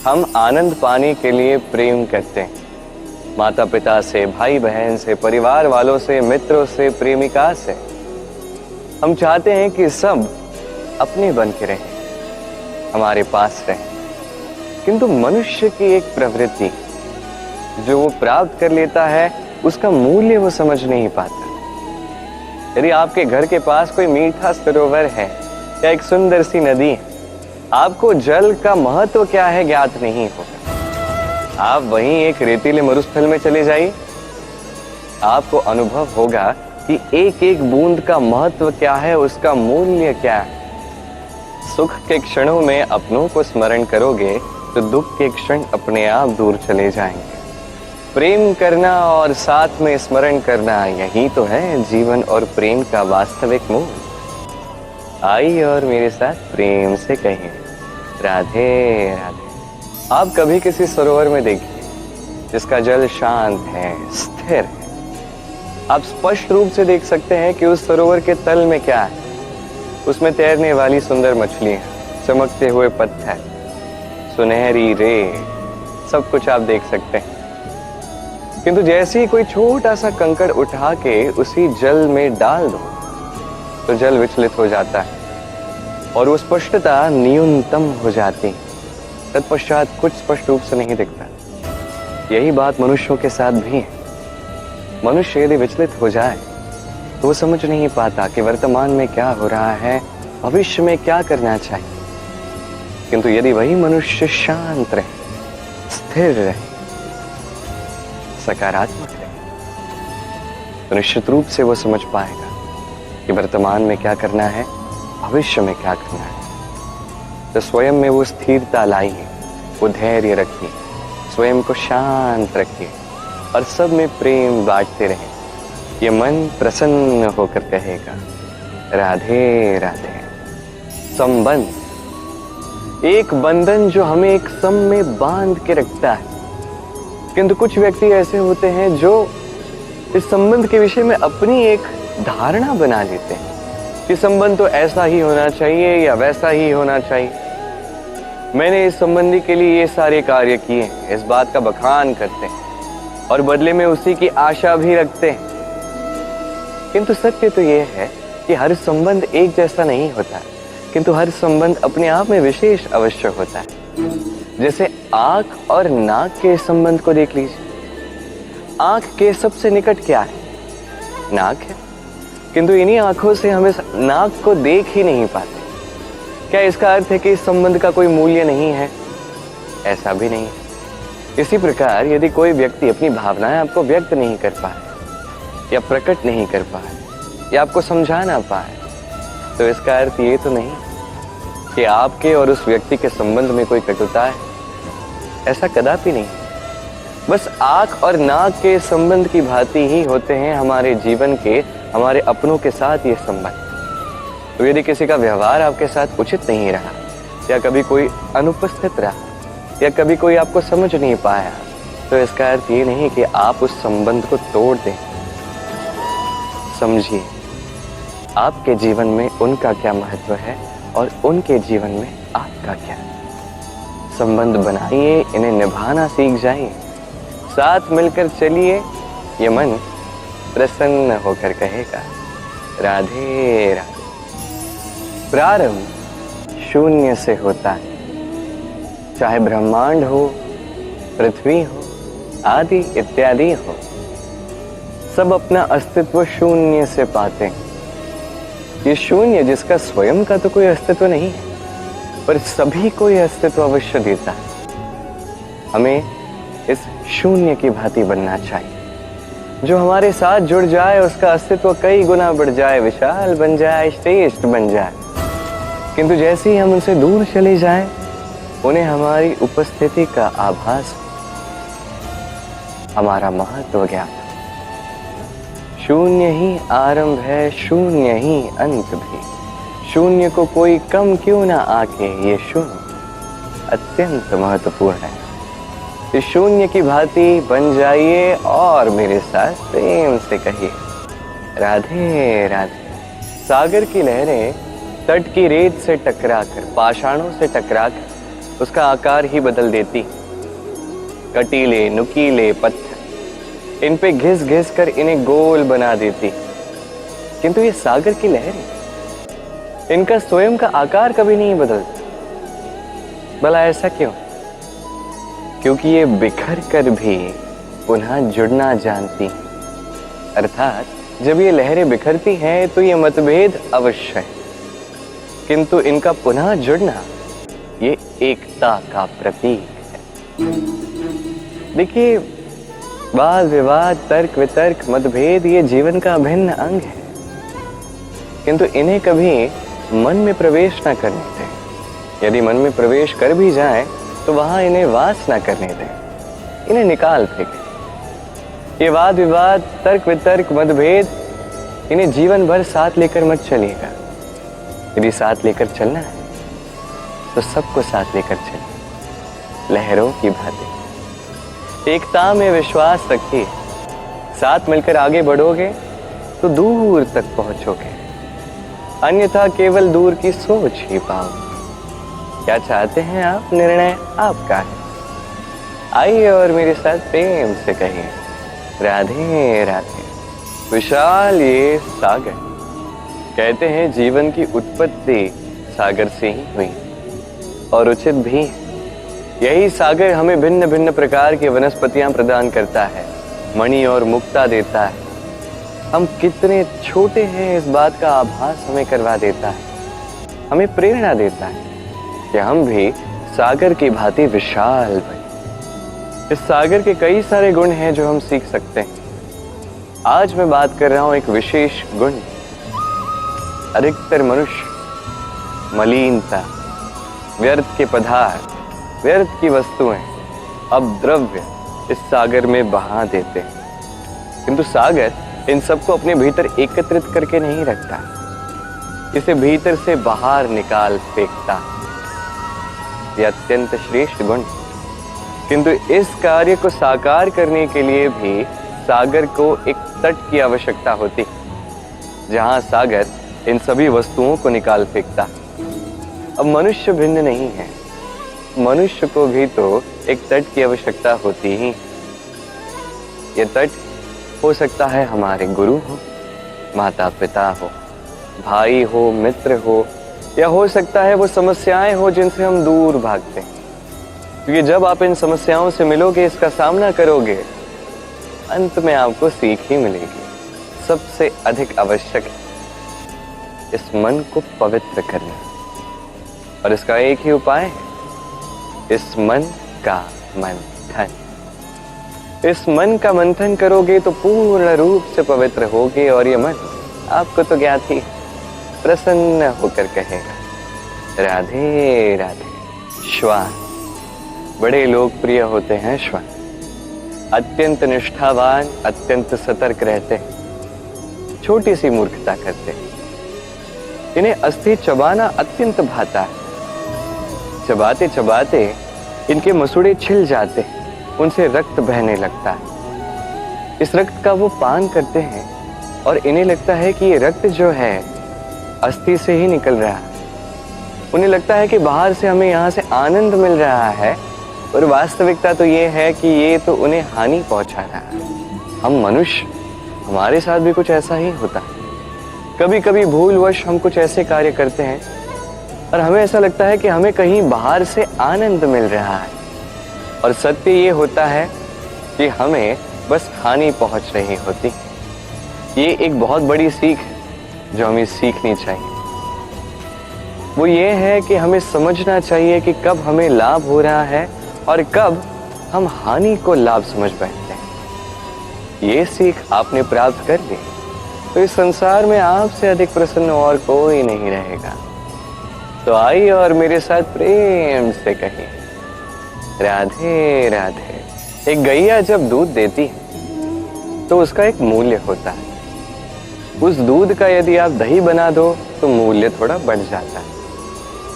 हम आनंद पाने के लिए प्रेम करते हैं, माता पिता से, भाई बहन से, परिवार वालों से, मित्रों से, प्रेमिका से। हम चाहते हैं कि सब अपने बन के रहें, हमारे पास रहें। किंतु मनुष्य की एक प्रवृत्ति, जो वो प्राप्त कर लेता है उसका मूल्य वो समझ नहीं पाता। यदि आपके घर के पास कोई मीठा सरोवर है या एक सुंदर सी नदी है, आपको जल का महत्व क्या है ज्ञात नहीं होगा। आप वहीं एक रेतीले मरुस्थल में चले जाइए, आपको अनुभव होगा कि एक एक बूंद का महत्व क्या है, उसका मूल्य क्या है। सुख के क्षणों में अपनों को स्मरण करोगे तो दुख के क्षण अपने आप दूर चले जाएंगे। प्रेम करना और साथ में स्मरण करना, यही तो है जीवन और प्रेम का वास्तविक मूल। आइए और मेरे साथ प्रेम से कहें, राधे राधे। आप कभी किसी सरोवर में देखिए जिसका जल शांत है, स्थिर है। आप स्पष्ट रूप से देख सकते हैं कि उस सरोवर के तल में क्या है। उसमें तैरने वाली सुंदर मछलियां, चमकते हुए पत्थर, सुनहरी रेत, सब कुछ आप देख सकते हैं। किंतु जैसे ही कोई छोटा सा कंकड़ उठा के उसी जल में डाल दो तो जल विचलित हो जाता है और वो स्पष्टता न्यूनतम हो जाती है। तत्पश्चात कुछ स्पष्ट रूप से नहीं दिखता। यही बात मनुष्यों के साथ भी है। मनुष्य यदि विचलित हो जाए तो वो समझ नहीं पाता कि वर्तमान में क्या हो रहा है, भविष्य में क्या करना चाहिए। किंतु यदि वही मनुष्य शांत रहे, स्थिर रहे, सकारात्मक रहे, तो निश्चित रूप से वो समझ पाएगा कि वर्तमान में क्या करना है, भविष्य में क्या करना है। तो स्वयं में वो स्थिरता लाइए, वो धैर्य रखिए, स्वयं को शांत रखिए और सब में प्रेम बांटते रहें। ये मन प्रसन्न होकर कहेगा, राधे राधे। संबंध, एक बंधन जो हमें एक सम में बांध के रखता है। किंतु कुछ व्यक्ति ऐसे होते हैं जो इस संबंध के विषय में अपनी एक धारणा बना लेते हैं कि संबंध तो ऐसा ही होना चाहिए या वैसा ही होना चाहिए। मैंने इस संबंधी के लिए ये सारे कार्य किए हैं, इस बात का बखान करते हैं और बदले में उसी की आशा भी रखते हैं। किंतु सत्य तो ये है कि हर संबंध एक जैसा नहीं होता है, किंतु हर संबंध अपने आप में विशेष अवश्य होता है। जैसे आंख और नाक के संबंध को देख लीजिए। आंख के सबसे निकट क्या है? नाक है। किंतु इन्हीं आंखों से हम इस नाक को देख ही नहीं पाते। क्या इसका अर्थ है कि इस संबंध का कोई मूल्य नहीं है? ऐसा भी नहीं है। इसी प्रकार यदि कोई व्यक्ति अपनी भावनाएं आपको व्यक्त नहीं कर पाए या प्रकट नहीं कर पाए या आपको समझा ना पाए, तो इसका अर्थ ये तो नहीं कि आपके और उस व्यक्ति के संबंध में कोई कटुता है। ऐसा कदापि नहीं। बस आंख और नाक के संबंध की भांति ही होते हैं हमारे जीवन के, हमारे अपनों के साथ ये संबंध। तो यदि किसी का व्यवहार आपके साथ उचित नहीं रहा या कभी कोई अनुपस्थित रहा या कभी कोई आपको समझ नहीं पाया, तो इसका अर्थ ये नहीं कि आप उस संबंध को तोड़ दें। समझिए आपके जीवन में उनका क्या महत्व है और उनके जीवन में आपका क्या। संबंध बनाइए, इन्हें निभाना सीख जाइए, साथ मिलकर चलिए। ये मन प्रसन्न होकर कहेगा, राधे राधे। प्रारंभ शून्य से होता है। चाहे ब्रह्मांड हो, पृथ्वी हो, आदि इत्यादि हो, सब अपना अस्तित्व शून्य से पाते हैं। ये शून्य जिसका स्वयं का तो कोई अस्तित्व नहीं है, पर सभी को यह अस्तित्व अवश्य देता है। हमें इस शून्य की भांति बनना चाहिए। जो हमारे साथ जुड़ जाए उसका अस्तित्व कई गुना बढ़ जाए, विशाल बन जाए, श्रेष्ठ बन जाए। किंतु जैसे ही हम उनसे दूर चले जाएं, उन्हें हमारी उपस्थिति का आभास, हमारा महत्व ज्ञात। शून्य ही आरंभ है, शून्य ही अंत भी। शून्य को कोई कम क्यों ना आके, ये शून्य अत्यंत महत्वपूर्ण है। इस शून्य की भांति बन जाइए और मेरे साथ प्रेम से कहिए, राधे राधे। सागर की लहरें तट की रेत से टकराकर, पाषाणों से टकराकर उसका आकार ही बदल देती। कटीले नुकीले पत्थर इन पे घिस घिस कर इन्हें गोल बना देती। किंतु ये सागर की लहरें, इनका स्वयं का आकार कभी नहीं बदलता। भला ऐसा क्यों? क्योंकि ये बिखर कर भी पुनः जुड़ना जानती। अर्थात जब ये लहरें बिखरती हैं तो ये मतभेद अवश्य है, किंतु इनका पुनः जुड़ना ये एकता का प्रतीक है। देखिए, वाद विवाद, तर्क वितर्क, मतभेद ये जीवन का अभिन्न अंग है, किंतु इन्हें कभी मन में प्रवेश न करने दें। यदि मन में प्रवेश कर भी जाए तो वहां इन्हें वास न करने दें, इन्हें निकाल फेंकें। ये वाद विवाद, तर्क वितर्क, मतभेद, इन्हें जीवन भर साथ लेकर मत चलिएगा। यदि साथ लेकर चलना है तो सबको साथ लेकर चलिए, लहरों की भांति। एकता में विश्वास रखिए, साथ मिलकर आगे बढ़ोगे तो दूर तक पहुंचोगे, अन्यथा केवल दूर की सोच ही पाओगे। क्या चाहते हैं आप? निर्णय आपका है। आइए और मेरे साथ प्रेम से कहिए, राधे राधे। विशाल ये सागर, कहते हैं जीवन की उत्पत्ति सागर से ही हुई, और उचित भी। यही सागर हमें भिन्न भिन्न प्रकार की वनस्पतियां प्रदान करता है, मणि और मुक्ता देता है। हम कितने छोटे हैं इस बात का आभास हमें करवा देता है, हमें प्रेरणा देता है कि हम भी सागर की भांति विशाल बने। इस सागर के कई सारे गुण हैं जो हम सीख सकते हैं। आज मैं बात कर रहा हूं एक विशेष गुण। अधिकतर मनुष्य मलिनता, व्यर्थ के पदार्थ, व्यर्थ की वस्तुएं, अपद्रव्य इस सागर में बहा देते हैं, किंतु सागर इन सबको अपने भीतर एकत्रित करके नहीं रखता, इसे भीतर से बाहर निकाल फेंकता। यह अत्यंत श्रेष्ठ गुण, किंतु इस कार्य को साकार करने के लिए भी सागर को एक तट की आवश्यकता होती, जहां सागर इन सभी वस्तुओं को निकाल फेंकता। अब मनुष्य भिन्न नहीं है, मनुष्य को भी तो एक तट की आवश्यकता होती ही। यह तट हो सकता है हमारे गुरु हो, माता पिता हो, भाई हो, मित्र हो, या हो सकता है वो समस्याएं हो जिनसे हम दूर भागते हैं। क्योंकि जब आप इन समस्याओं से मिलोगे, इसका सामना करोगे, अंत में आपको सीख ही मिलेगी। सबसे अधिक आवश्यक है इस मन को पवित्र करना, और इसका एक ही उपाय है, इस मन का मंथन। इस मन का मंथन करोगे तो पूर्ण रूप से पवित्र होगे, और ये मन आपको तो ज्ञात ही प्रसन्न होकर कहेगा, राधे राधे। श्वान बड़े लोकप्रिय होते हैं। श्वान अत्यंत निष्ठावान, अत्यंत सतर्क रहते हैं, छोटी सी मूर्खता करते हैं। इन्हें अस्थि चबाना अत्यंत भाता है। चबाते चबाते इनके मसूड़े छिल जाते हैं, उनसे रक्त बहने लगता है। इस रक्त का वो पान करते हैं और इन्हें लगता है कि ये रक्त जो है अस्थि से ही निकल रहा है। उन्हें लगता है कि बाहर से हमें यहाँ से आनंद मिल रहा है, और वास्तविकता तो ये है कि ये तो उन्हें हानि पहुंचा रहा है। हम मनुष्य, हमारे साथ भी कुछ ऐसा ही होता है। कभी कभी भूलवश हम कुछ ऐसे कार्य करते हैं और हमें ऐसा लगता है कि हमें कहीं बाहर से आनंद मिल रहा है, और सत्य ये होता है कि हमें बस हानि पहुंच रही होती। ये एक बहुत बड़ी सीख है जो हमें सीखनी चाहिए। वो ये है कि हमें समझना चाहिए कि कब हमें लाभ हो रहा है और कब हम हानि को लाभ समझ बैठते हैं। ये सीख आपने प्राप्त कर ली तो इस संसार में आपसे अधिक प्रसन्न और कोई नहीं रहेगा। तो आइए और मेरे साथ प्रेम से कहिए, राधे राधे। एक गैया जब दूध देती है तो उसका एक मूल्य होता है। उस दूध का यदि आप दही बना दो तो मूल्य थोड़ा बढ़ जाता है।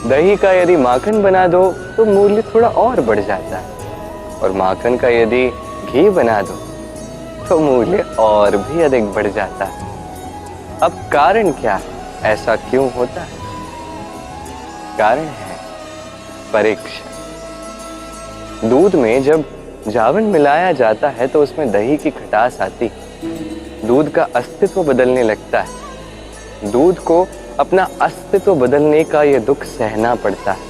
दही का यदि माखन बना दो तो मूल्य थोड़ा और बढ़ जाता है, और माखन का यदि घी बना दो तो मूल्य और भी अधिक बढ़ जाता है। अब कारण क्या है, ऐसा क्यों होता है? कारण है परीक्षा। दूध में जब जावन मिलाया जाता है तो उसमें दही की खटास आती, दूध का अस्तित्व बदलने लगता है। दूध को अपना अस्तित्व बदलने का ये दुख सहना पड़ता है,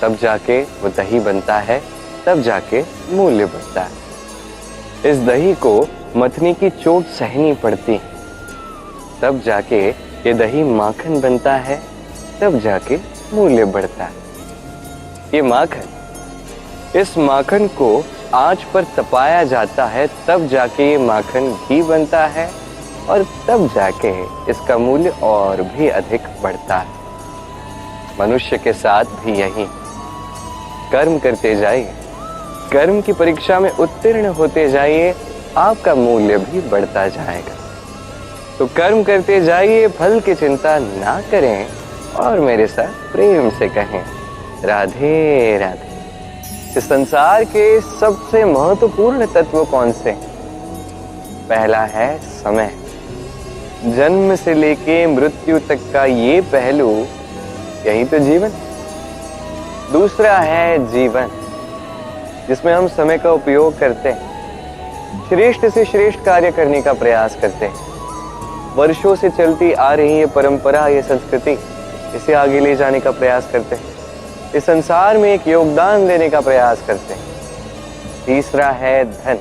तब जाके वो दही बनता है, तब जाके मूल्य बढ़ता है। इस दही को मथनी की चोट सहनी पड़ती है, तब जाके ये दही माखन बनता है, तब जाके मूल्य बढ़ता है। ये माखन, इस माखन को आंच पर तपाया जाता है, तब जाके ये माखन घी बनता है और तब जाके इसका मूल्य और भी अधिक बढ़ता है। मनुष्य के साथ भी यही, कर्म करते जाइए, कर्म की परीक्षा में उत्तीर्ण होते जाइए, आपका मूल्य भी बढ़ता जाएगा। तो कर्म करते जाइए, फल की चिंता ना करें और मेरे साथ प्रेम से कहें राधे राधे। इस संसार के सबसे महत्वपूर्ण तत्व कौन से? पहला है समय। जन्म से लेके मृत्यु तक का ये पहलू, यही तो जीवन। दूसरा है जीवन, जिसमें हम समय का उपयोग करते हैं, श्रेष्ठ से श्रेष्ठ कार्य करने का प्रयास करते हैं। वर्षों से चलती आ रही ये परंपरा, ये संस्कृति, इसे आगे ले जाने का प्रयास करते हैं, इस संसार में एक योगदान देने का प्रयास करते हैं। तीसरा है धन।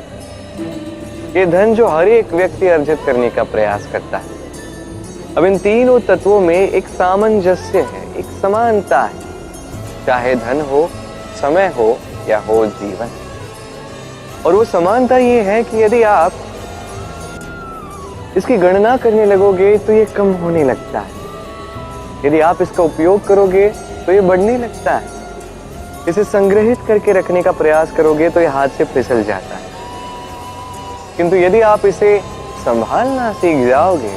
ये धन जो हर एक व्यक्ति अर्जित करने का प्रयास करता है। अब इन तीनों तत्वों में एक सामंजस्य है, एक समानता है, चाहे धन हो, समय हो या हो जीवन। और वो समानता ये है कि यदि आप इसकी गणना करने लगोगे तो ये कम होने लगता है, यदि आप इसका उपयोग करोगे तो ये बढ़ने लगता है, इसे संग्रहित करके रखने का प्रयास करोगे तो ये हाथ से फिसल जाता है। किंतु यदि आप इसे संभालना सीख जाओगे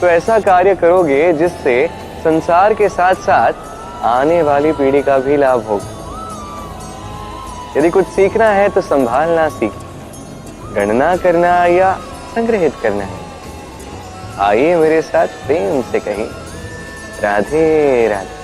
तो ऐसा कार्य करोगे जिससे संसार के साथ साथ आने वाली पीढ़ी का भी लाभ होगा। यदि कुछ सीखना है तो संभालना सीख, गणना करना या संग्रहित करना है। आइए मेरे साथ प्रेम से कहें राधे राधे।